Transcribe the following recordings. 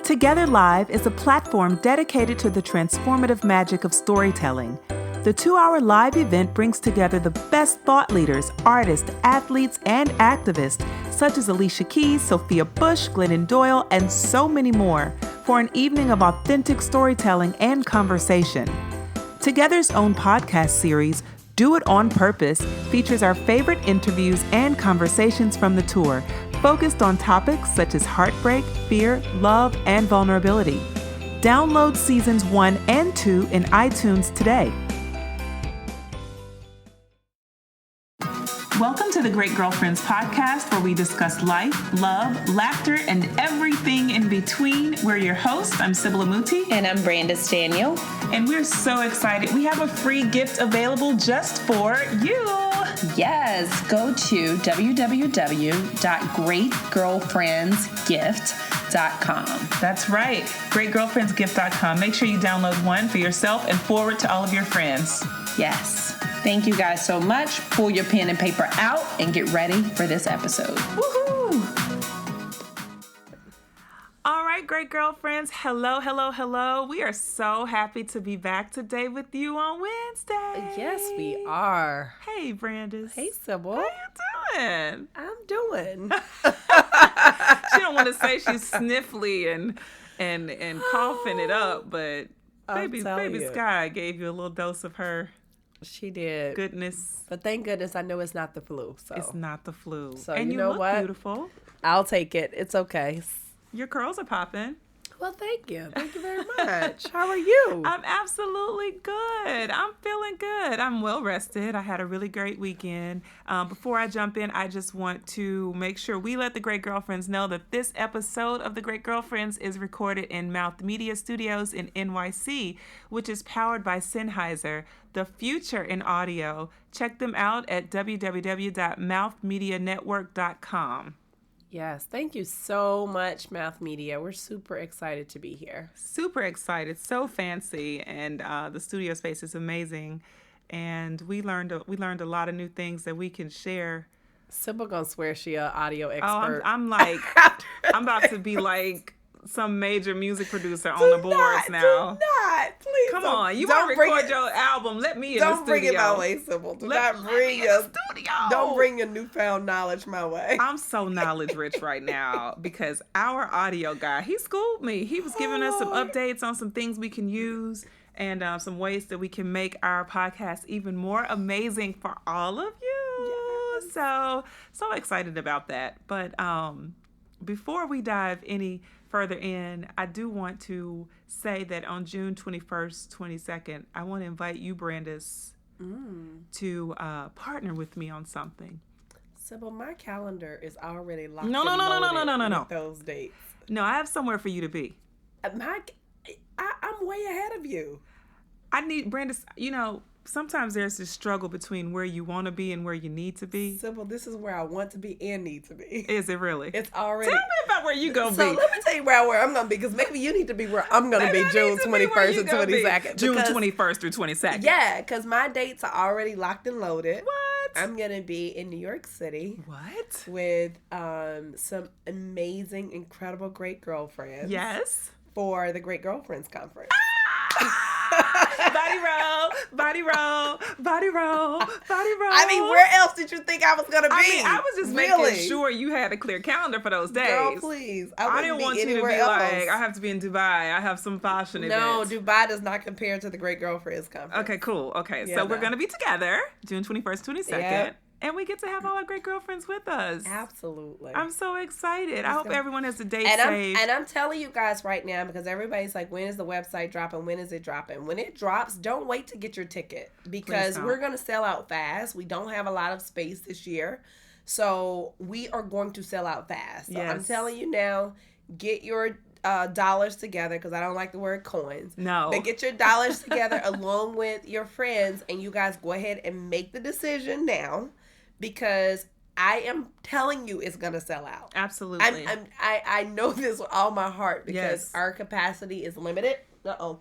Together Live is a platform dedicated to the transformative magic of storytelling. The 2-hour live event brings together the best thought leaders, artists, athletes, and activists, such as Alicia Keys, Sophia Bush, Glennon Doyle, and so many more, for an evening of authentic storytelling and conversation. Together's own podcast series, Do It On Purpose, features our favorite interviews and conversations from the tour, focused on topics such as heartbreak, fear, love, and vulnerability. Download seasons 1 and 2 in iTunes today. Welcome to the Great Girlfriends podcast, where we discuss life, love, laughter, and everything in between. We're your hosts. I'm Sybil Amuti. And I'm Brandis Daniel. And we're so excited. We have a free gift available just for you. Yes, go to www.greatgirlfriendsgift.com. That's right, greatgirlfriendsgift.com. Make sure you download one for yourself and forward to all of your friends. Yes. Thank you guys so much. Pull your pen and paper out and get ready for this episode. Woohoo! All right, great girlfriends. Hello, hello, hello. We are so happy to be back today with you on Wednesday. Yes, we are. Hey, Brandis. Hey, Sybil. How you doing? I'm doing. She don't want to say she's sniffly and coughing it up, but baby Sky gave you a little dose of her. She did. Goodness. But thank goodness I know it's not the flu. So it's not the flu. So and you know look what? Beautiful. I'll take it. It's okay. Your curls are popping. Well, thank you. Thank you very much. How are you? I'm absolutely good. I'm feeling good. I'm well rested. I had a really great weekend. Before I jump in, I just want to make sure we let the Great Girlfriends know that this episode of the Great Girlfriends is recorded in Mouth Media Studios in NYC, which is powered by Sennheiser, the future in audio. Check them out at www.mouthmedianetwork.com. Yes, thank you so much, Mouth Media. We're super excited to be here. Super excited, so fancy, and the studio space is amazing. And we learned a lot of new things that we can share. Sybil gonna swear she an audio expert. Oh, I'm like, I'm about to be like some major music producer on the boards now. Do not, please. Come on, you want to record your album? Let me in the studio. Don't bring it my way, Sybil. Don't bring your newfound knowledge my way. I'm so knowledge rich right now because our audio guy, he schooled me. He was giving us some updates on some things we can use and some ways that we can make our podcast even more amazing for all of you. Yes. So excited about that. But before we dive any further in, I do want to say that on June 21st, 22nd, I want to invite you, Brandis, to partner with me on something. Sybil, my calendar is already locked. No. With those dates. No, I have somewhere for you to be. I'm way ahead of you. I need, Brandis, sometimes there's this struggle between where you want to be and where you need to be. Sybil, this is where I want to be and need to be. Is it really? It's already. Tell me about where you going to be. So let me tell you where I'm going to be, because maybe you need to be where I'm going to be June 21st and 22nd. June 21st through 22nd. Yeah, because my dates are already locked and loaded. What? I'm going to be in New York City. What? With some amazing, incredible great girlfriends. Yes. For the Great Girlfriends Conference. Body roll, body roll, body roll, body roll. I mean, where else did you think I was going to be? I was just making sure you had a clear calendar for those days. Girl, please. I didn't want you to be else. Like, I have to be in Dubai. I have some fashion events. No, Dubai does not compare to the Great Girlfriends Conference. Okay, cool. Okay, so we're going to be together June 21st, 22nd. Yep. And we get to have all our great girlfriends with us. Absolutely. I'm so excited. I hope everyone has the date saved. And I'm telling you guys right now, because everybody's like, when is the website dropping? When is it dropping? When it drops, don't wait to get your ticket, because we're going to sell out fast. We don't have a lot of space this year. So we are going to sell out fast. So yes. I'm telling you now, get your dollars together, because I don't like the word coins. No. But get your dollars together along with your friends, and you guys go ahead and make the decision now. Because I am telling you, it's gonna sell out. Absolutely. I know this with all my heart, because our capacity is limited. Our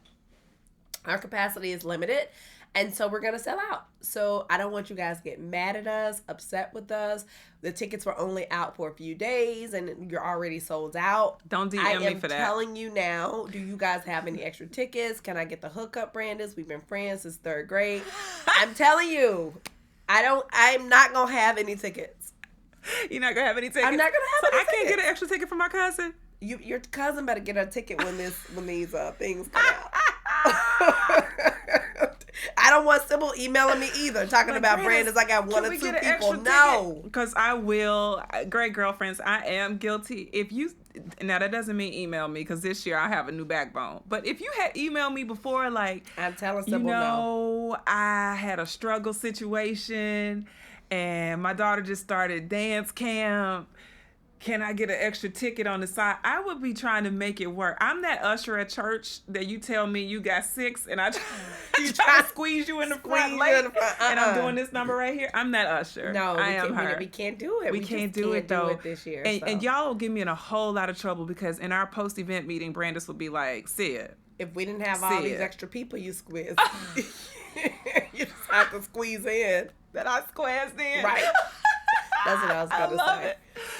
capacity is limited, And so we're going to sell out. So I don't want you guys to get mad at us, upset with us. The tickets were only out for a few days and you're already sold out. Don't DM me for that. I am telling you now, do you guys have any extra tickets? Can I get the hookup, Brandis? We've been friends since 3rd grade. I'm telling you, I'm not going to have any tickets. You're not going to have any tickets? I'm not going to have any tickets. I can't get an extra ticket for my cousin? Your cousin better get a ticket when these things come out. I don't want Sybil emailing me either, talking about Brandis. I got 1 or 2 people. No. Because I will. Great girlfriends, I am guilty. Now that doesn't mean email me, because this year I have a new backbone. But if you had emailed me before, like, I'm telling Sybil no. I had a struggle situation and my daughter just started dance camp. Can I get an extra ticket on the side? I would be trying to make it work. I'm that usher at church that you tell me you got 6 and I try to squeeze you in the front late, and I'm doing this number right here. I'm that usher. No, I am her. We can't do it. We can't do it though. This year. And y'all will get me in a whole lot of trouble, because in our post-event meeting, Brandis will be like, Sid, if we didn't have all these extra people you squeezed, you just have to squeeze in. That I squeezed in. Right. That's what I was going to say. It.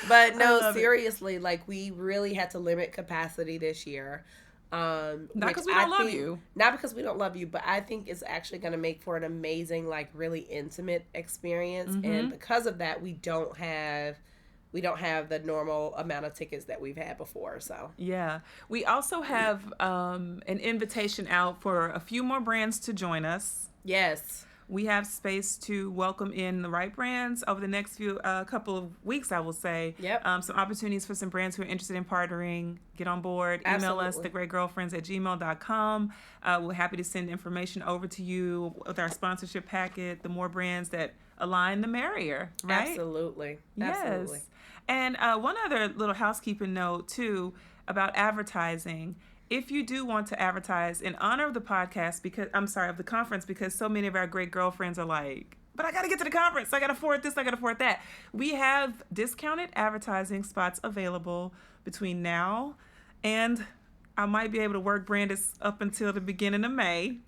But no, seriously, like, we really had to limit capacity this year. Not because we don't love you. Not because we don't love you, but I think it's actually going to make for an amazing, like, really intimate experience. Mm-hmm. And because of that, we don't have the normal amount of tickets that we've had before. So yeah, we also have an invitation out for a few more brands to join us. Yes. We have space to welcome in the right brands over the next couple of weeks, I will say. Yep. Some opportunities for some brands who are interested in partnering. Get on board. Absolutely. Email us, thegreatgirlfriends@gmail.com. We're happy to send information over to you with our sponsorship packet. The more brands that align, the merrier, right? Absolutely. Yes. Absolutely. And one other little housekeeping note, too, about advertising. If you do want to advertise in honor of the podcast, of the conference, because so many of our great girlfriends are like, but I got to get to the conference. I got to afford this. I got to afford that. We have discounted advertising spots available between now and I might be able to work Brandis up until the beginning of May.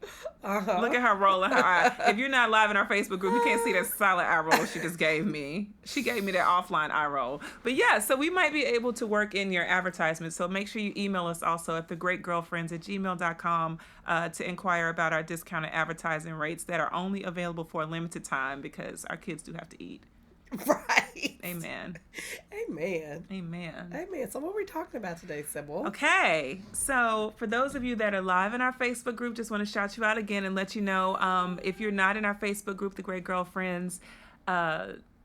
Uh-huh. Look at her rolling her eye. If you're not live in our Facebook group, you can't see that solid eye roll she just gave me. She gave me that offline eye roll. But yeah, so we might be able to work in your advertisements. So make sure you email us also at thegreatgirlfriends@gmail.com to inquire about our discounted advertising rates that are only available for a limited time because our kids do have to eat. Right. Amen. Amen. Amen. Amen. So what are we talking about today, Sybil? Okay. So for those of you that are live in our Facebook group, just want to shout you out again and let you know, if you're not in our Facebook group, The Great Girlfriends,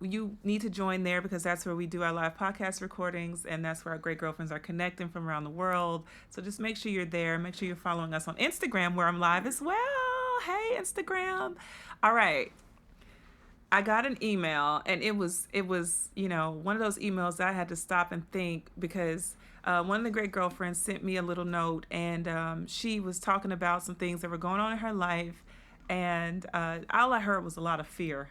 you need to join there because that's where we do our live podcast recordings and that's where our great girlfriends are connecting from around the world. So just make sure you're there. Make sure you're following us on Instagram where I'm live as well. Hey, Instagram. All right. I got an email and it was, one of those emails that I had to stop and think because one of the great girlfriends sent me a little note and she was talking about some things that were going on in her life. And all I heard was a lot of fear.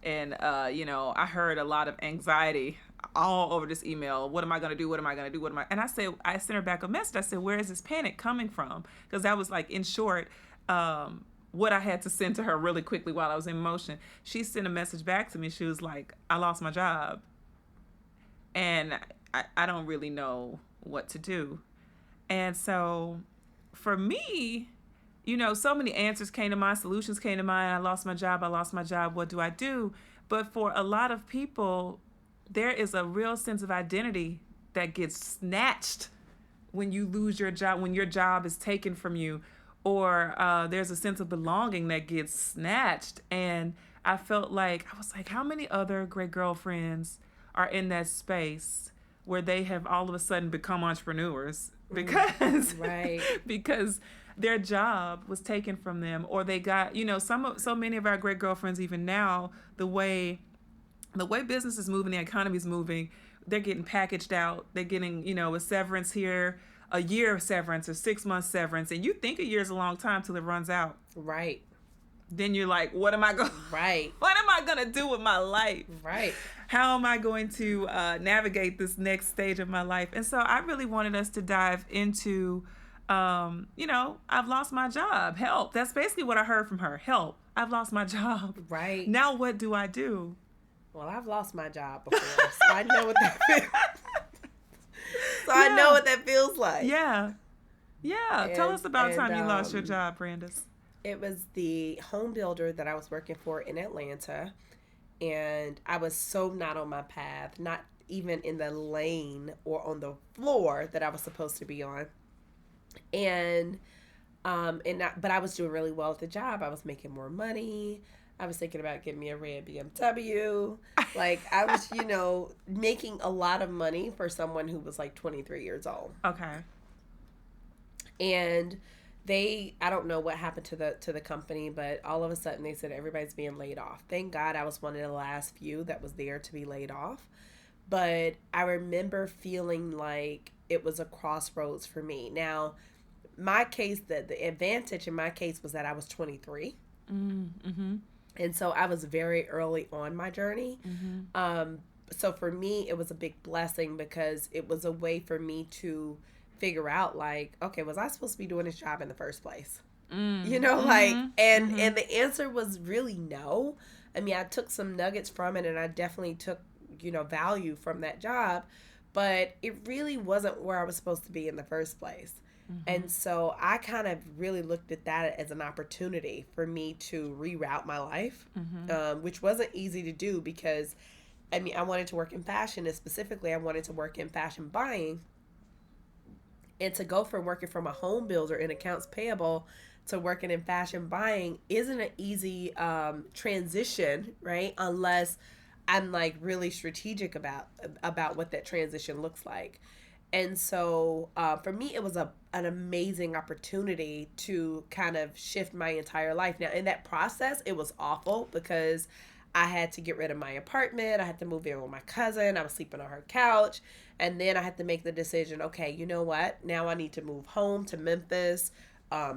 And, I heard a lot of anxiety all over this email. What am I going to do? What am I going to do? And I sent her back a message. I said, where is this panic coming from? Because that was like, in short, what I had to send to her really quickly while I was in motion. She sent a message back to me. She was like, I lost my job. And I don't really know what to do. And so for me, so many answers came to mind, solutions came to mind. I lost my job. What do I do? But for a lot of people, there is a real sense of identity that gets snatched when you lose your job, when your job is taken from you. Or there's a sense of belonging that gets snatched. And I was like, how many other great girlfriends are in that space where they have all of a sudden become entrepreneurs because, right. because their job was taken from them, or they got, so many of our great girlfriends, even now, the way business is moving, the economy is moving, they're getting packaged out. They're getting, a severance here, a year of severance or 6 months severance. And you think a year is a long time till it runs out. Right. Then you're like, what am I going to do with my life? Right. How am I going to navigate this next stage of my life? And so I really wanted us to dive into, I've lost my job. Help. That's basically what I heard from her. Help. I've lost my job. Right. Now what do I do? Well, I've lost my job before, so I know what that feels. I know what that feels like. Yeah. Yeah. Tell us about time you lost your job, Brandis. It was the home builder that I was working for in Atlanta, and I was so not on my path, not even in the lane or on the floor that I was supposed to be on. But I was doing really well at the job. I was making more money. I was thinking about getting me a red BMW. Like, I was, making a lot of money for someone who was like 23 years old. Okay. And I don't know what happened to the company, but all of a sudden they said everybody's being laid off. Thank God I was one of the last few that was there to be laid off. But I remember feeling like it was a crossroads for me. Now, my case, the advantage in my case was that I was 23. Mm-hmm. And so I was very early on my journey. Mm-hmm. So for me, it was a big blessing because it was a way for me to figure out, like, okay, was I supposed to be doing this job in the first place? Mm-hmm. And the answer was really no. I mean, I took some nuggets from it and I definitely took, value from that job, but it really wasn't where I was supposed to be in the first place. Mm-hmm. And so I kind of really looked at that as an opportunity for me to reroute my life, which wasn't easy to do because, I mean, I wanted to work in fashion, and specifically I wanted to work in fashion buying. And to go from working from a home builder in accounts payable to working in fashion buying isn't an easy transition, right? Unless I'm like really strategic about what that transition looks like. And so for me, it was an amazing opportunity to kind of shift my entire life. Now, in that process, it was awful because I had to get rid of my apartment. I had to move in with my cousin. I was sleeping on her couch. And then I had to make the decision, okay, you know what? Now I need to move home to Memphis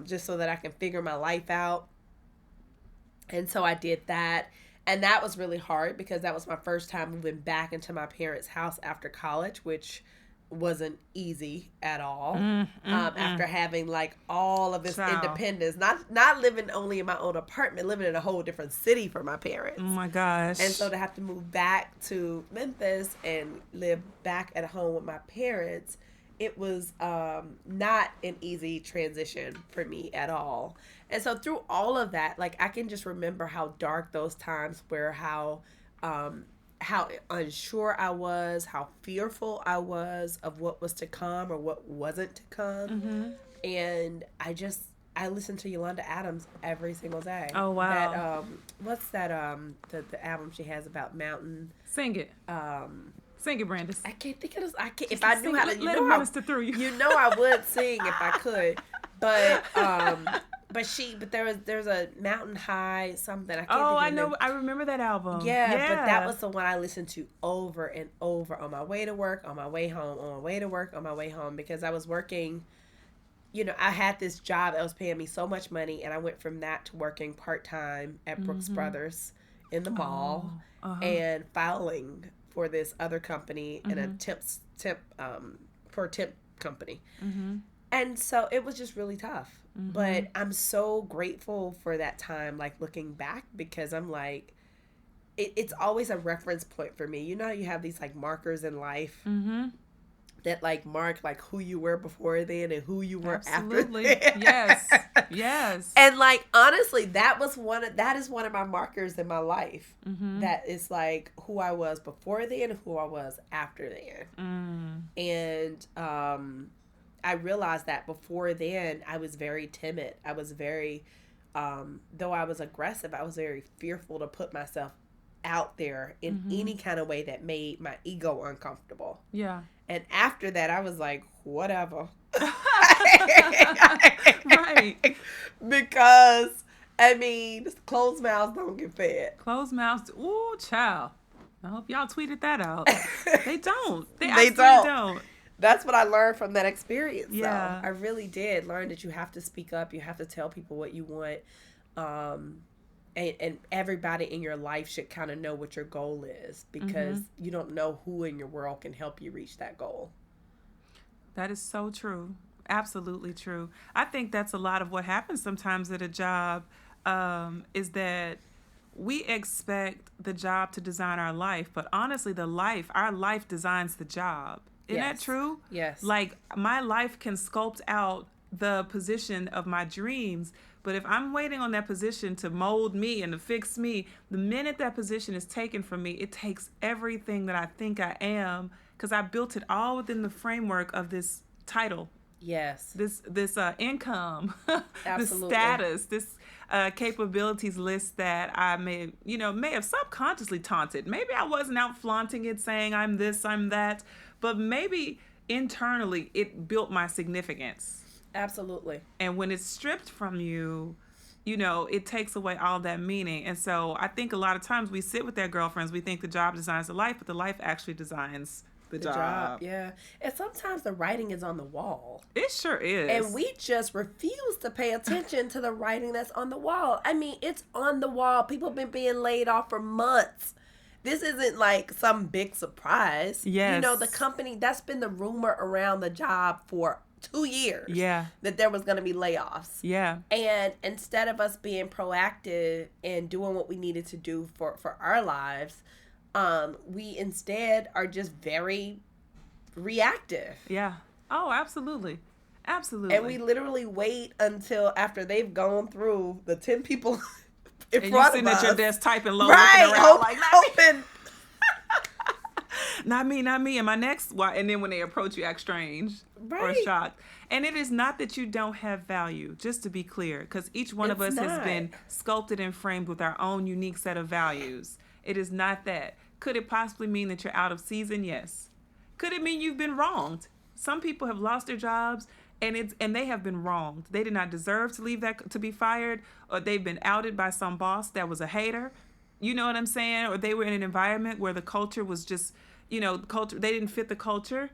just so that I can figure my life out. And so I did that. And that was really hard because that was my first time moving back into my parents' house after college, which wasn't easy at all. After having like all of this independence, not living only in my own apartment, living in a whole different city for my parents. Oh my gosh. And so to have to move back to Memphis and live back at home with my parents, it was not an easy transition for me at all. And so through all of that, like I can just remember how dark those times were, how unsure I was, how fearful I was of what was to come or what wasn't to come. Mm-hmm. And I listened to Yolanda Adams every single day. Oh, wow. What's that, the album she has about mountain? Sing it. Sing it, Brandis. I can't think of this. If I knew how to, let it minister through you. You know I would sing if I could. But there's a Mountain High something. I can't think of I know. I remember that album. Yeah, but that was the one I listened to over and over on my way to work, on my way home, on my way to work, on my way home, because I was working. I had this job that was paying me so much money, and I went from that to working part-time at Brooks Brothers in the mall and filing for this other company in a temp company. Mm-hmm. And so it was just really tough. Mm-hmm. But I'm so grateful for that time, like looking back, because I'm like, it's always a reference point for me. You have these like markers in life that like mark like who you were before then and who you were after then. Yes. And like, honestly, that is one of my markers in my life. Mm-hmm. That is like who I was before then and who I was after then. And I realized that before then I was very timid. I was very, though I was aggressive, I was very fearful to put myself out there in any kind of way that made my ego uncomfortable. Yeah. And after that, I was like, whatever. Right. Because, I mean, closed mouths don't get fed. Closed mouths, ooh, child. I hope y'all tweeted that out. They don't. They don't. That's what I learned from that experience. Yeah. So I really did learn that you have to speak up. You have to tell people what you want. And everybody in your life should kind of know what your goal is, because you don't know who in your world can help you reach that goal. That is so true. Absolutely true. I think that's a lot of what happens sometimes at a job. is that we expect the job to design our life, but honestly, our life designs the job. Isn't that true? Yes. Like, my life can sculpt out the position of my dreams, but if I'm waiting on that position to mold me and to fix me, the minute that position is taken from me, it takes everything that I think I am, because I built it all within the framework of this title. Yes. This income, this Absolutely. status, this capabilities list that I may have subconsciously taunted. Maybe I wasn't out flaunting it, saying I'm this, I'm that, but maybe internally it built my significance. Absolutely. And when it's stripped from you, it takes away all that meaning. And so I think a lot of times we sit with our girlfriends, we think the job designs the life, but the life actually designs the job. Yeah. And sometimes the writing is on the wall. It sure is. And we just refuse to pay attention to the writing that's on the wall. I mean, it's on the wall. People have been being laid off for months. This isn't like some big surprise. Yes. The company, that's been the rumor around the job for 2 years. Yeah. That there was going to be layoffs. Yeah. And instead of us being proactive and doing what we needed to do for our lives, we instead are just very reactive. Yeah. Oh, absolutely. Absolutely. And we literally wait until after they've gone through the 10 people in and front you're sitting of us. at your desk typing low, right, looking around like, hoping. Not me. And my next, and then when they approach you, act strange or shocked. And it is not that you don't have value, just to be clear, because each one of us has been sculpted and framed with our own unique set of values. It is not that. Could it possibly mean that you're out of season? Yes. Could it mean you've been wronged? Some people have lost their jobs and they have been wronged. They did not deserve to leave to be fired, or they've been outed by some boss that was a hater. You know what I'm saying? Or they were in an environment where the culture was just, culture, they didn't fit the culture.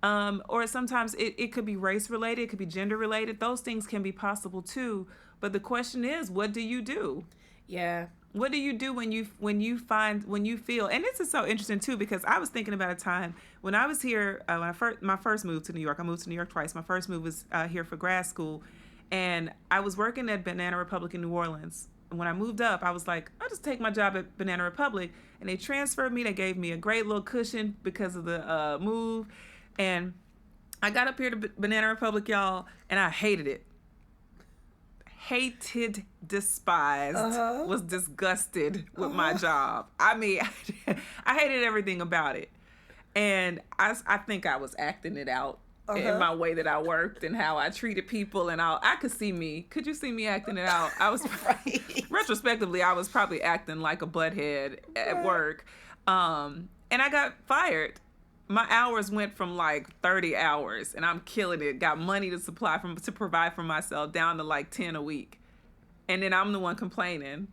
Or sometimes it could be race related, it could be gender related. Those things can be possible too. But the question is, what do you do? Yeah. What do you do when you feel, and this is so interesting too, because I was thinking about a time when I was here, my first move to New York. I moved to New York twice. My first move was here for grad school, and I was working at Banana Republic in New Orleans. And when I moved up, I was like, I'll just take my job at Banana Republic, and they transferred me. They gave me a great little cushion because of the move, and I got up here to Banana Republic, y'all, and I hated it. Hated, despised, was disgusted with my job. I mean, I hated everything about it. And I think I was acting it out in my way that I worked and how I treated people. And I could see me. Could you see me acting it out? I was, retrospectively, I was probably acting like a butthead at work. And I got fired. My hours went from like 30 hours, and I'm killing it. Got money to provide for myself, down to like 10 a week. And then I'm the one complaining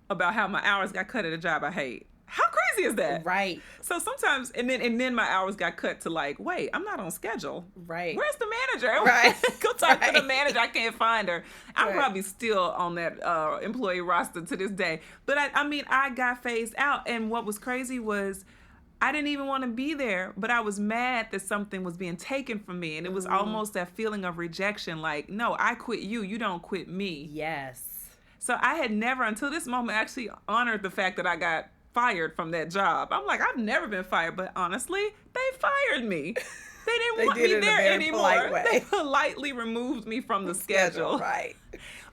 about how my hours got cut at a job I hate. How crazy is that? Right. So sometimes, and then my hours got cut to like, wait, I'm not on schedule. Right. Where's the manager? Right. Go talk to the manager. I can't find her. I'm Right. probably still on that employee roster to this day. But I got phased out. And what was crazy was, I didn't even want to be there, but I was mad that something was being taken from me. And it was almost that feeling of rejection. Like, no, I quit you. You don't quit me. Yes. So I had never, until this moment, actually honored the fact that I got fired from that job. I'm like, I've never been fired, but honestly, they fired me. They didn't want me there anymore. They politely removed me from the schedule. Right.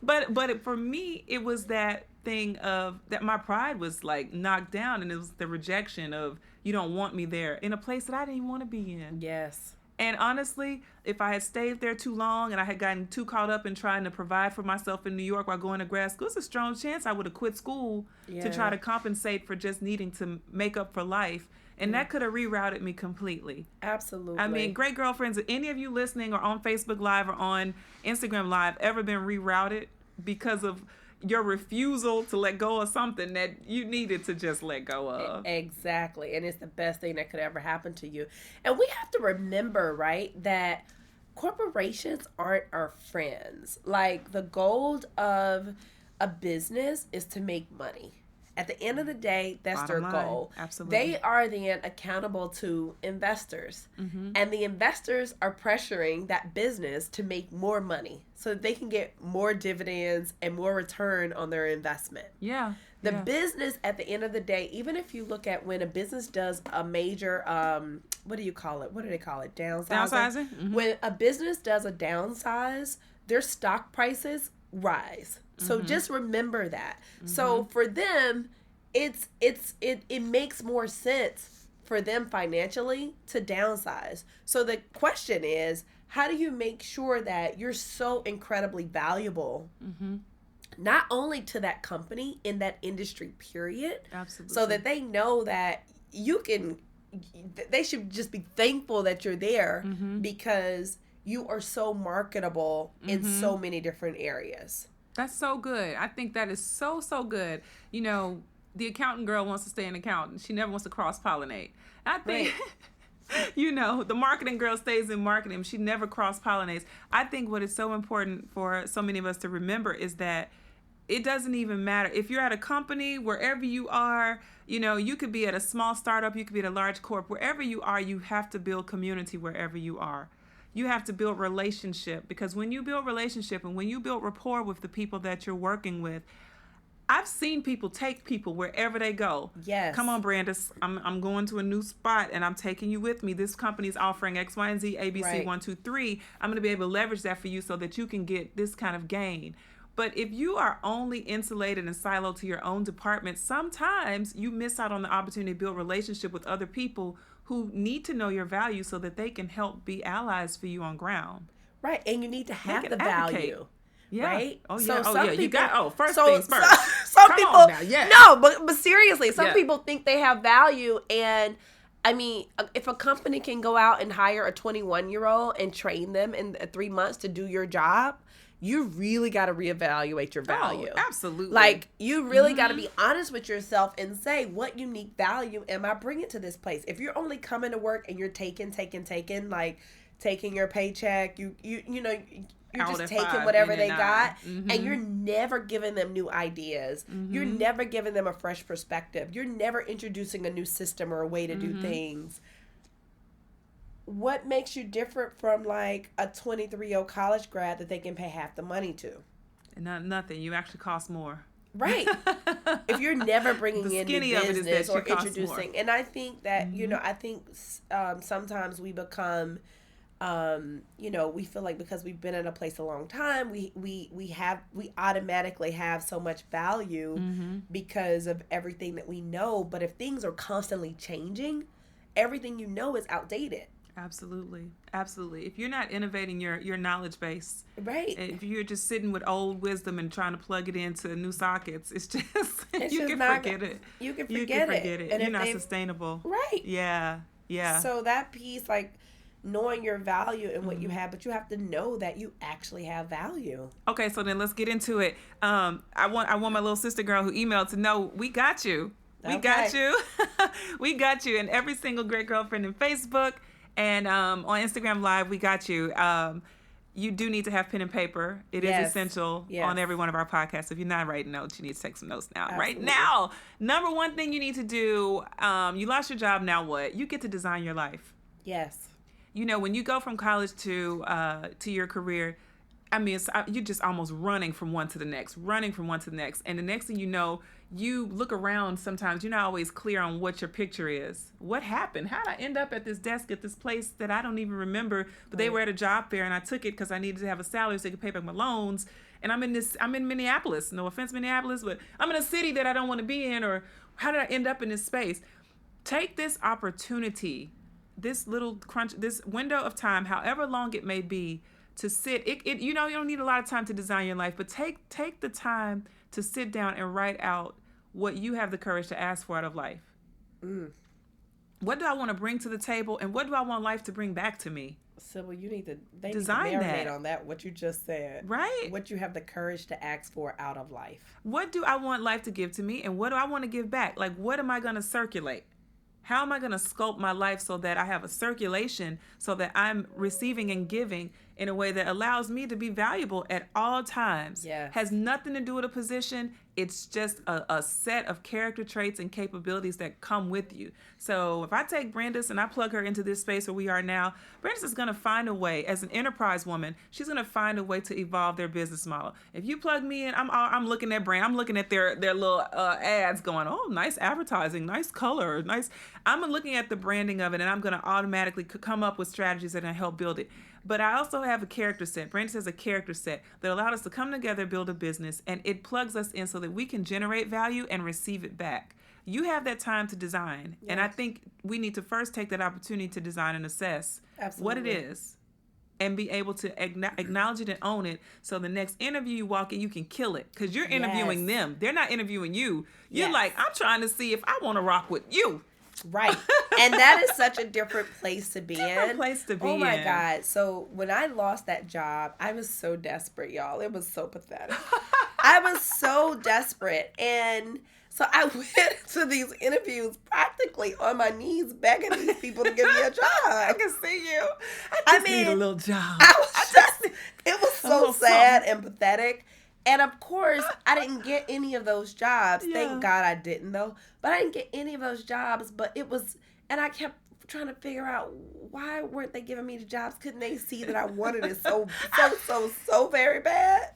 But for me, it was that thing of that my pride was like knocked down, and it was the rejection of, you don't want me there in a place that I didn't even want to be in. Yes. And honestly, if I had stayed there too long and I had gotten too caught up in trying to provide for myself in New York while going to grad school, it's a strong chance I would have quit school to try to compensate for just needing to make up for life. And that could have rerouted me completely. Absolutely. I mean, great girlfriends, if any of you listening or on Facebook Live or on Instagram Live ever been rerouted because of your refusal to let go of something that you needed to just let go of? Exactly. And it's the best thing that could ever happen to you. And we have to remember, right, that corporations aren't our friends. Like, the goal of a business is to make money. At the end of the day, that's Bottom their line. goal. Absolutely. They are then accountable to investors. And the investors are pressuring that business to make more money so that they can get more dividends and more return on their investment. Yeah. The business, at the end of the day, even if you look at when a business does a major, what do you call it? What do they call it? Downsizing? Mm-hmm. When a business does a downsize, their stock prices rise. So just remember that. So for them, it makes more sense for them financially to downsize. So the question is, how do you make sure that you're so incredibly valuable, not only to that company in that industry period, Absolutely. so that they know that they should just be thankful that you're there because you are so marketable in so many different areas. That's so good. I think that is so good. You know, the accountant girl wants to stay an accountant. She never wants to cross-pollinate. I think, you know, the marketing girl stays in marketing. She never cross-pollinates. I think what is so important for so many of us to remember is that it doesn't even matter. If you're at a company, wherever you are, you know, you could be at a small startup, you could be at a large corp. Wherever you are, you have to build community wherever you are. You have to build relationship, because when you build relationship and when you build rapport with the people that you're working with, I've seen people take people wherever they go. Yes. Come on, Brandis. I'm going to a new spot and I'm taking you with me. This company's offering X, Y, and Z, ABC, Right. 1, 2, 3. I'm going to be able to leverage that for you so that you can get this kind of gain. But if you are only insulated and siloed to your own department, sometimes you miss out on the opportunity to build relationship with other people who need to know your value so that they can help be allies for you on ground. Right. And you need to have the advocate. value. Yeah. Right? Oh, yeah. So Oh, some yeah. You people- got, first so- things first. Some Come people, on now, yes. no, but seriously, some Yeah. people think they have value. And I mean, if a company can go out and hire a 21-year-old and train them in 3 months to do your job, you really got to reevaluate your value. Oh, absolutely. Like, you really got to be honest with yourself and say, what unique value am I bringing to this place? If you're only coming to work and you're taking, like taking your paycheck, you know, you're Out just at taking 5, whatever in they at got, 9. and you're never giving them new ideas. You're never giving them a fresh perspective. You're never introducing a new system or a way to do things. What makes you different from like a 23-year-old college grad that they can pay half the money to? Nothing. You actually cost more. Right. If you're never bringing The in new skinny of it is business that or you cost introducing, more. and I think that, you know, I think sometimes we become, you know, we feel like because we've been in a place a long time, we automatically have so much value because of everything that we know. But if things are constantly changing, everything you know is outdated. Absolutely. If you're not innovating your knowledge base, Right. if you're just sitting with old wisdom and trying to plug it into new sockets, it's just It's you just can not- forget it. you can forget it. And You're if not they- sustainable. Right. Yeah. So that piece, like knowing your value and what you have, but you have to know that you actually have value. Okay, so then let's get into it. I want my little sister girl who emailed to know we got you. We got you. We got you. And every single great girlfriend in Facebook and on Instagram Live, we got you. You do need to have pen and paper. It is essential on every one of our podcasts. If you're not writing notes, you need to take some notes now. Absolutely. Right now, number one thing you need to do, you lost your job, now what? You get to design your life. Yes. You know, when you go from college to your career, I mean, you're just almost running from one to the next. And the next thing you know, you look around sometimes, you're not always clear on what your picture is. What happened? How did I end up at this desk at this place that I don't even remember? But they were at a job fair and I took it because I needed to have a salary so I could pay back my loans. And I'm in Minneapolis. No offense, Minneapolis, but I'm in a city that I don't want to be in. Or how did I end up in this space? Take this opportunity, this little crunch, this window of time, however long it may be, to sit. You know, you don't need a lot of time to design your life, but take the time to sit down and write out what you have the courage to ask for out of life. What do I want to bring to the table, and what do I want life to bring back to me? Sybil, you need to Design marinate that. on that, what you just said. Right. What you have the courage to ask for out of life. What do I want life to give to me, and what do I want to give back? Like, what am I going to circulate? How am I going to sculpt my life so that I have a circulation so that I'm receiving and giving in a way that allows me to be valuable at all times. Yes. Has nothing to do with a position. It's just a set of character traits and capabilities that come with you. So if I take Brandis and I plug her into this space where we are now, Brandis is going to find a way, as an enterprise woman, she's going to find a way to evolve their business model. If you plug me in, I'm looking at brand, I'm looking at their little ads going, oh, nice advertising, nice color, nice. I'm looking at the branding of it, and I'm going to automatically come up with strategies that are going to help build it. But I also have a character set. Brandis has a character set that allowed us to come together, build a business, and it plugs us in so that we can generate value and receive it back. You have that time to design. Yes. And I think we need to first take that opportunity to design and assess what it is and be able to acknowledge it and own it. So the next interview you walk in, you can kill it because you're interviewing them. They're not interviewing you. You're like, I'm trying to see if I want to rock with you. Right. And that is such a different place to be in. Place to be Oh my God. So when I lost that job, I was so desperate, y'all. It was so pathetic. I was so desperate. And so I went to these interviews practically on my knees begging these people to give me a job. I can see you. I just need a little job. It was so sad and pathetic. And of course, I didn't get any of those jobs. Yeah. Thank God I didn't, though. But I didn't get any of those jobs. But it was, and I kept trying to figure out why weren't they giving me the jobs? Couldn't they see that I wanted it so very bad?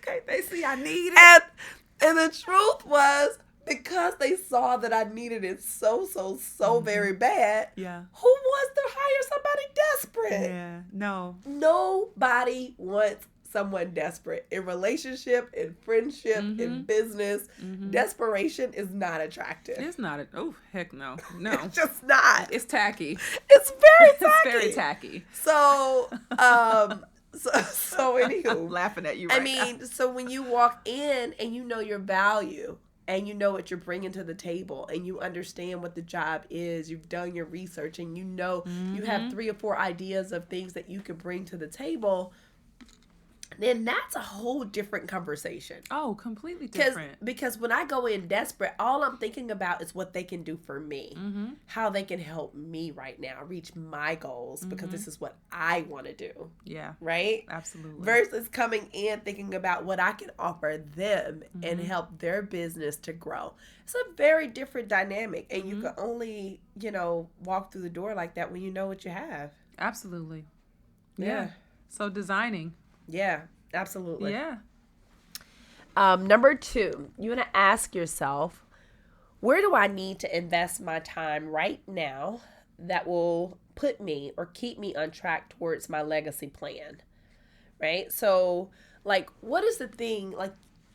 Can't they see I need it? And the truth was, because they saw that I needed it so very bad. Yeah. Who wants to hire somebody desperate? Yeah. No. Nobody wants someone desperate in relationship, in friendship, in business. Desperation is not attractive. It's not. Oh, heck no. No. It's just not. It's tacky. It's very tacky. It's very tacky. So, so anywho. I'm laughing at you right now. So when you walk in and you know your value, and you know what you're bringing to the table, and you understand what the job is, you've done your research, and you know you have 3 or 4 ideas of things that you could bring to the table, then that's a whole different conversation. Oh, completely different. Because when I go in desperate, all I'm thinking about is what they can do for me, how they can help me right now reach my goals, because this is what I want to do. Yeah. Right? Absolutely. Versus coming in thinking about what I can offer them and help their business to grow. It's a very different dynamic, and you can only, walk through the door like that when you know what you have. Absolutely. Yeah. So designing. Yeah, absolutely. Yeah. Number 2, you want to ask yourself, where do I need to invest my time right now that will put me or keep me on track towards my legacy plan? Right? So, what is the thing?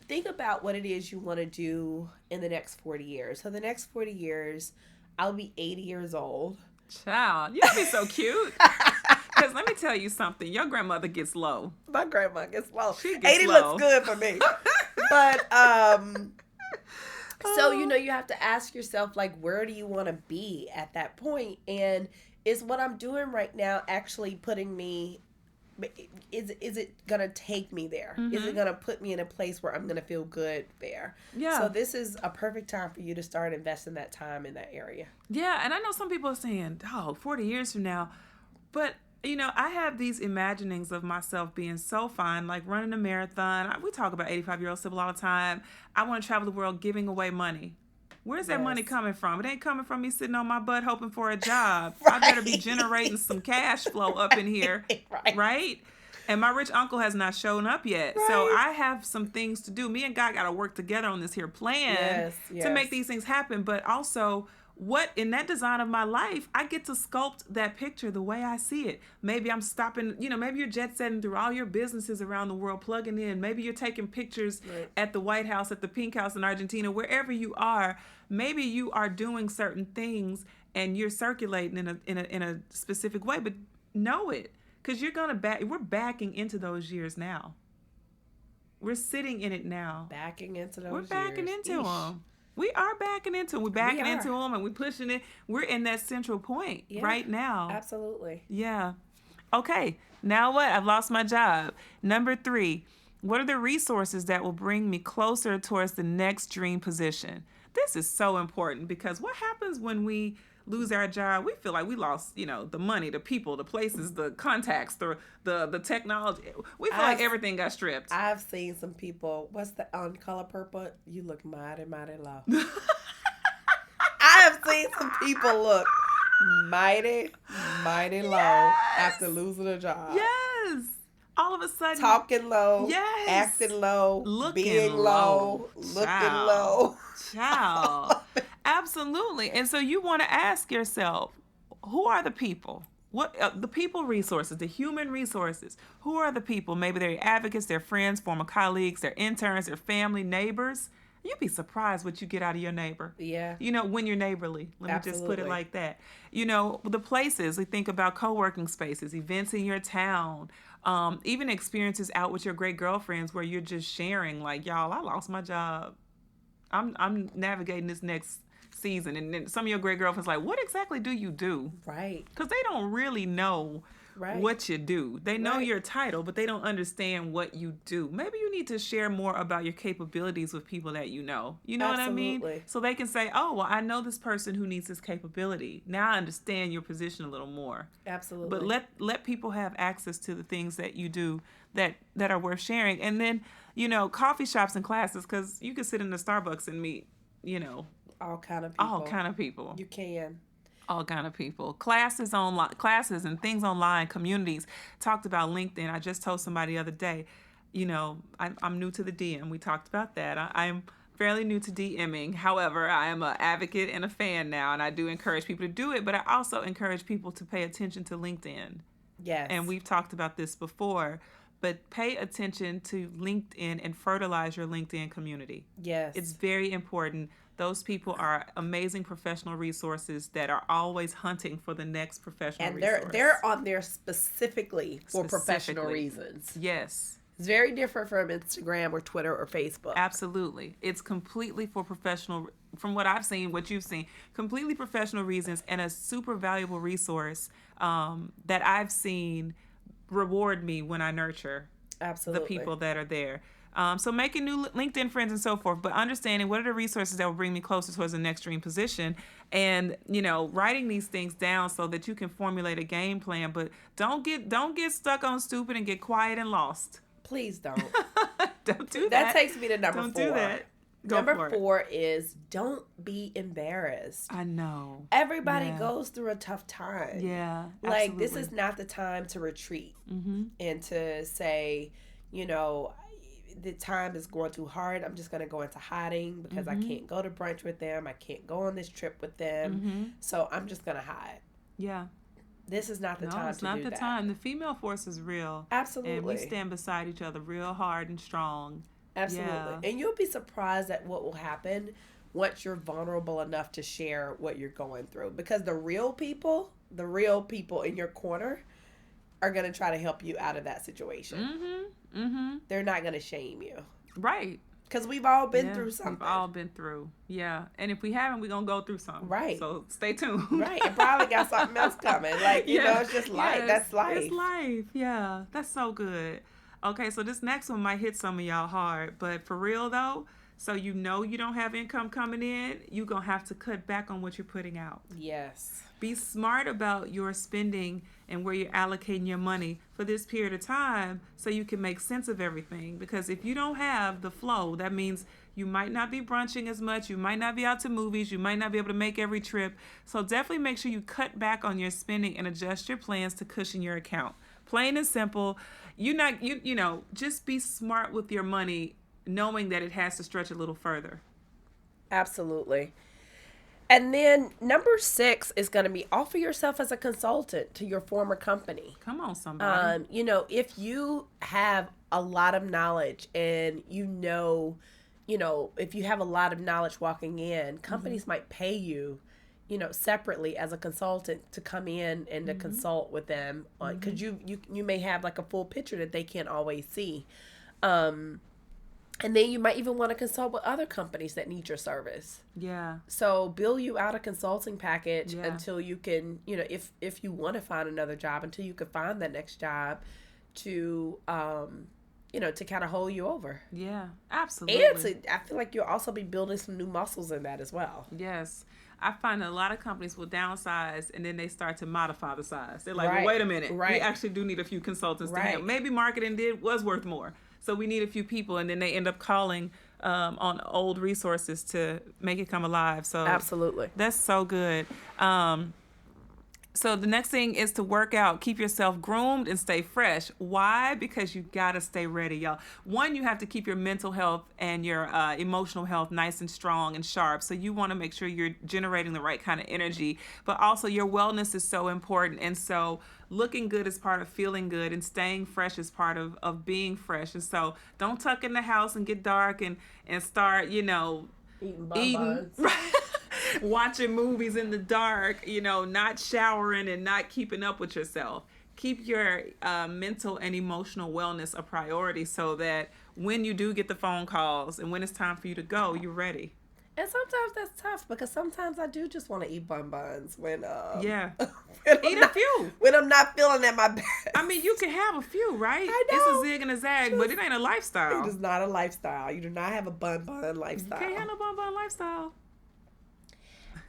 Think about what it is you want to do in the next 40 years. So the next 40 years, I'll be 80 years old. Child, you can be so cute. Because let me tell you something. Your grandmother gets low. My grandma gets low. She gets 80 low. Looks good for me. But, so, you have to ask yourself, where do you want to be at that point? And is what I'm doing right now actually putting me, is it going to take me there? Is it going to put me in a place where I'm going to feel good there? Yeah. So this is a perfect time for you to start investing that time in that area. Yeah. And I know some people are saying, 40 years from now. But I have these imaginings of myself being so fine, like running a marathon. We talk about 85-year-old Sybil all the time. I want to travel the world giving away money. Where's that money coming from? It ain't coming from me sitting on my butt hoping for a job. Right. I better be generating some cash flow up in here. Right? And my rich uncle has not shown up yet. Right. So I have some things to do. Me and God got to work together on this here plan to make these things happen. But also, what in that design of my life, I get to sculpt that picture the way I see it. Maybe I'm stopping, maybe you're jet setting through all your businesses around the world, plugging in. Maybe you're taking pictures at the White House, at the Pink House in Argentina, wherever you are. Maybe you are doing certain things and you're circulating in a specific way, but know it, because we're backing into those years now. We're sitting in it now. Backing into those years. We're backing into them. We are backing into them. We're backing into them and we're pushing it. We're in that central point right now. Absolutely. Yeah. Okay. Now what? I've lost my job. Number 3, what are the resources that will bring me closer towards the next dream position? This is so important, because what happens when we lose our job, we feel like we lost, the money, the people, the places, the contacts, the technology. We feel like everything got stripped. I've seen some people, what's the on Color Purple? You look mighty, mighty low. I have seen some people look mighty, mighty low after losing a job. Yes. All of a sudden. Talking low. Yes. Acting low. Looking being low. Looking low. Child. Absolutely. And so you want to ask yourself, who are the people? What the people resources, the human resources? Who are the people? Maybe they're advocates, their friends, former colleagues, their interns, their family, neighbors. You'd be surprised what you get out of your neighbor. Yeah. When you're neighborly. Let me just put it like that. The places, we think about co-working spaces, events in your town, even experiences out with your great girlfriends where you're just sharing, like, y'all, I lost my job. I'm navigating this next season. And then some of your great girlfriends like, what exactly do you do? Right. Because they don't really know what you do. They know your title, but they don't understand what you do. Maybe you need to share more about your capabilities with people that you know. You know Absolutely. what I mean? So they can say, oh, well, I know this person who needs this capability. Now I understand your position a little more. Absolutely. But let people have access to the things that you do that are worth sharing. And then, coffee shops and classes, because you can sit in the Starbucks and meet, all kind of people. All kind of people. You can. All kind of people. Classes and things online, communities. Talked about LinkedIn. I just told somebody the other day, I'm new to the DM. We talked about that. I'm fairly new to DMing. However, I am an advocate and a fan now, and I do encourage people to do it, but I also encourage people to pay attention to LinkedIn. Yes. And we've talked about this before, but pay attention to LinkedIn and fertilize your LinkedIn community. Yes. It's very important. Those people are amazing professional resources that are always hunting for the next professional resource. And they're on there specifically for professional reasons. Yes. It's very different from Instagram or Twitter or Facebook. Absolutely. It's completely for professional, from what I've seen, what you've seen, completely professional reasons, and a super valuable resource that I've seen reward me when I nurture the people that are there. So making new LinkedIn friends and so forth, but understanding what are the resources that will bring me closer towards the next dream position, and writing these things down so that you can formulate a game plan. But don't get stuck on stupid and get quiet and lost. Please don't. Don't do that. That takes me to number 4. Don't do that. Number 4 is don't be embarrassed. I know. Everybody goes through a tough time. Yeah. Like, this is not the time to retreat and to say, the time is going too hard. I'm just going to go into hiding because I can't go to brunch with them. I can't go on this trip with them. So I'm just going to hide. Yeah. This is not the time to do that. No, it's not the time. The female force is real. Absolutely. And we stand beside each other real hard and strong. Absolutely. Yeah. And you'll be surprised at what will happen once you're vulnerable enough to share what you're going through. Because the real people in your corner are going to try to help you out of that situation. They're not going to shame you. Right. Because we've all been through something. We've all been through. Yeah. And if we haven't, we're going to go through something. Right. So stay tuned. Right. And probably got something else coming. Like, it's just life. Yes. That's life. It's life. Yeah. That's so good. Okay. So this next one might hit some of y'all hard. But for real, though, so you don't have income coming in, you're going to have to cut back on what you're putting out. Yes. Be smart about your spending and where you're allocating your money for this period of time so you can make sense of everything. Because if you don't have the flow, that means you might not be brunching as much. You might not be out to movies. You might not be able to make every trip. So definitely make sure you cut back on your spending and adjust your plans to cushion your account. Plain and simple. Just be smart with your money, knowing that it has to stretch a little further. Absolutely. And then number 6 is going to be offer yourself as a consultant to your former company. Come on, somebody. If you have a lot of knowledge and if you have a lot of knowledge walking in, companies might pay you, separately as a consultant to come in and to consult with them because you may have like a full picture that they can't always see. And then you might even want to consult with other companies that need your service. Yeah. So bill you out a consulting package until you can, if you want to find another job, until you can find that next job to, to kind of hold you over. Yeah, absolutely. And I feel like you'll also be building some new muscles in that as well. Yes. I find that a lot of companies will downsize and then they start to modify the size. They're like, Right. well, wait a minute. Right. We actually do need a few consultants to Right. handle. Maybe marketing was worth more. So we need a few people, and then they end up calling on old resources to make it come alive. So Absolutely. that's so good. So the next thing is to work out. Keep yourself groomed and stay fresh. Why? Because you got to stay ready, y'all. One, you have to keep your mental health and your emotional health nice and strong and sharp. So you want to make sure you're generating the right kind of energy. But also your wellness is so important. And so looking good is part of feeling good, and staying fresh is part of being fresh. And so don't tuck in the house and get dark and start, eating. Watching movies in the dark, not showering and not keeping up with yourself. Keep your mental and emotional wellness a priority so that when you do get the phone calls and when it's time for you to go, you're ready. And sometimes that's tough because sometimes I do just want to eat bonbons when eat a few when I'm not feeling at my best. I mean, you can have a few, right? I know. It's a zig and a zag, but it ain't a lifestyle. It is not a lifestyle. You do not have a bonbon lifestyle. You can't have no bonbon lifestyle.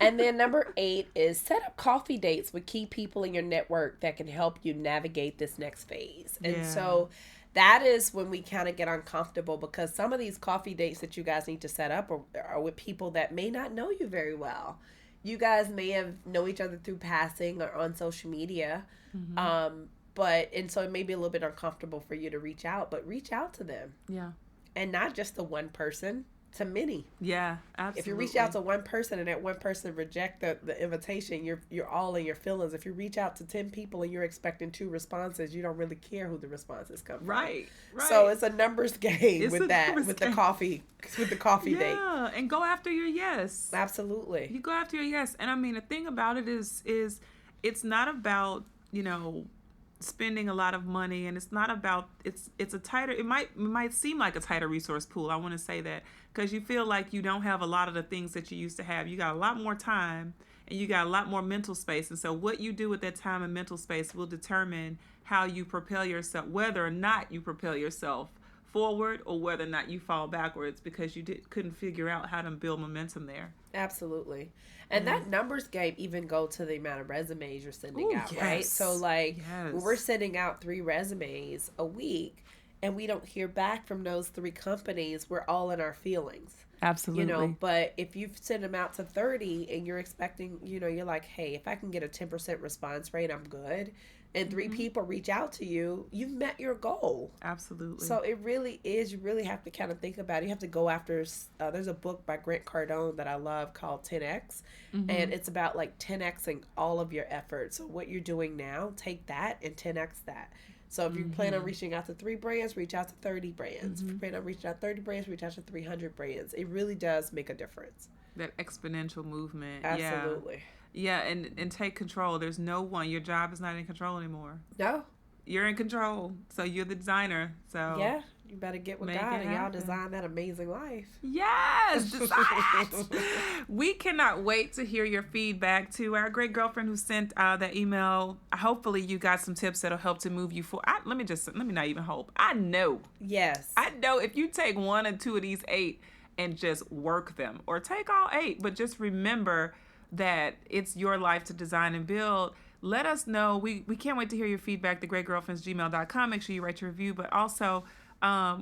And then number 8 is set up coffee dates with key people in your network that can help you navigate this next phase. And so that is when we kind of get uncomfortable, because some of these coffee dates that you guys need to set up are with people that may not know you very well. You guys may have know each other through passing or on social media. Mm-hmm. And so it may be a little bit uncomfortable for you to reach out, but reach out to them. Yeah. And not just to one person. To many. Yeah, absolutely. If you reach out to one person and that one person reject the invitation, you're all in your feelings. If you reach out to 10 people and you're expecting 2 responses, you don't really care who the responses come from. Right. So it's a numbers game with the coffee date. Yeah, and go after your yes. Absolutely. You go after your yes. And I mean, the thing about it is it's not about, spending a lot of money, and it's not about it's a tighter, it might seem like a tighter resource pool. I want to say that because you feel like you don't have a lot of the things that you used to have. You got a lot more time and you got a lot more mental space, and so what you do with that time and mental space will determine how you propel yourself, whether or not you propel yourself forward or whether or not you fall backwards because you couldn't figure out how to build momentum there. Absolutely. And that numbers game even go to the amount of resumes you're sending out, right? So when we're sending out 3 resumes a week and we don't hear back from those 3 companies, we're all in our feelings. Absolutely. But if you send them out to 30 and you're expecting, you're like, hey, if I can get a 10% response rate, I'm good. And 3 people reach out to you, you've met your goal. Absolutely. So it really is, you really have to kind of think about it. You have to go after, there's a book by Grant Cardone that I love called 10X. Mm-hmm. And it's about like 10Xing all of your efforts. So what you're doing now, take that and 10X that. So if you plan on reaching out to 3 brands, reach out to 30 brands. If you plan on reaching out to 30 brands, reach out to 300 brands. It really does make a difference. That exponential movement. Absolutely. Yeah, and take control. There's no one. Your job is not in control anymore. No. You're in control. So you're the designer. So yeah, you better get with God and y'all design that amazing life. Yes, design it. We cannot wait to hear your feedback to our great girlfriend who sent that email. Hopefully you got some tips that'll help to move you forward. Let me not even hope. I know. Yes. I know if you take 1 or 2 of these 8 and just work them, or take all 8, but just remember that it's your life to design and build. Let us know. We can't wait to hear your feedback. thegreatgirlfriends@gmail.com. Make sure you write your review, but also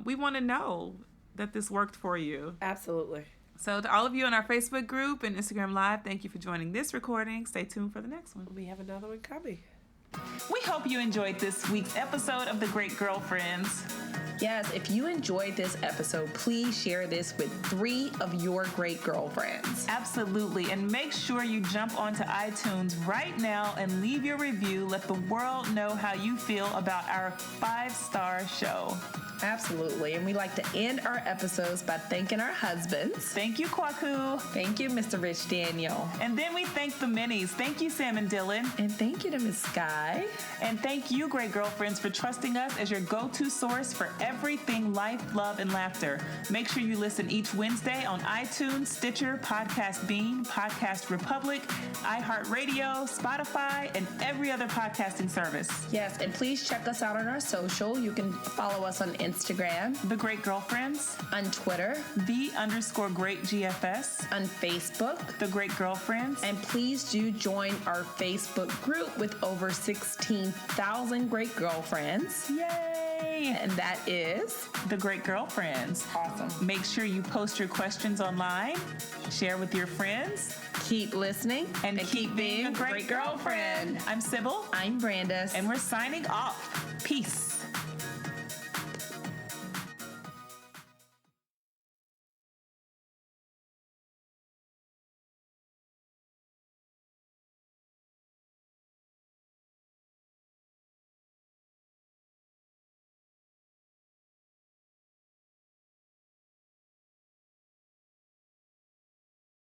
we want to know that this worked for you. Absolutely. So to all of you in our Facebook group and Instagram Live, thank you for joining this recording. Stay tuned for the next one. We have another one coming. We hope you enjoyed this week's episode of The Great Girlfriends. Yes, if you enjoyed this episode, please share this with 3 of your great girlfriends. Absolutely. And make sure you jump onto iTunes right now and leave your review. Let the world know how you feel about our 5-star show. Absolutely. And we like to end our episodes by thanking our husbands. Thank you, Kwaku. Thank you, Mr. Rich Daniel. And then we thank the minis. Thank you, Sam and Dylan. And thank you to Miss Sky. And thank you, great girlfriends, for trusting us as your go-to source for everything life, love, and laughter. Make sure you listen each Wednesday on iTunes, Stitcher, Podcast Bean, Podcast Republic, iHeartRadio, Spotify, and every other podcasting service. Yes, and please check us out on our social. You can follow us on Instagram, The Great Girlfriends, on Twitter, _GreatGFS, on Facebook, The Great Girlfriends. and please do join our Facebook group with over 16,000 great girlfriends. Yay! And that is The Great Girlfriends. awesome. Make sure you post your questions online, share with your friends, Keep listening and keep being a great girlfriend. I'm Sybil. I'm Brandis. And we're signing off. Peace.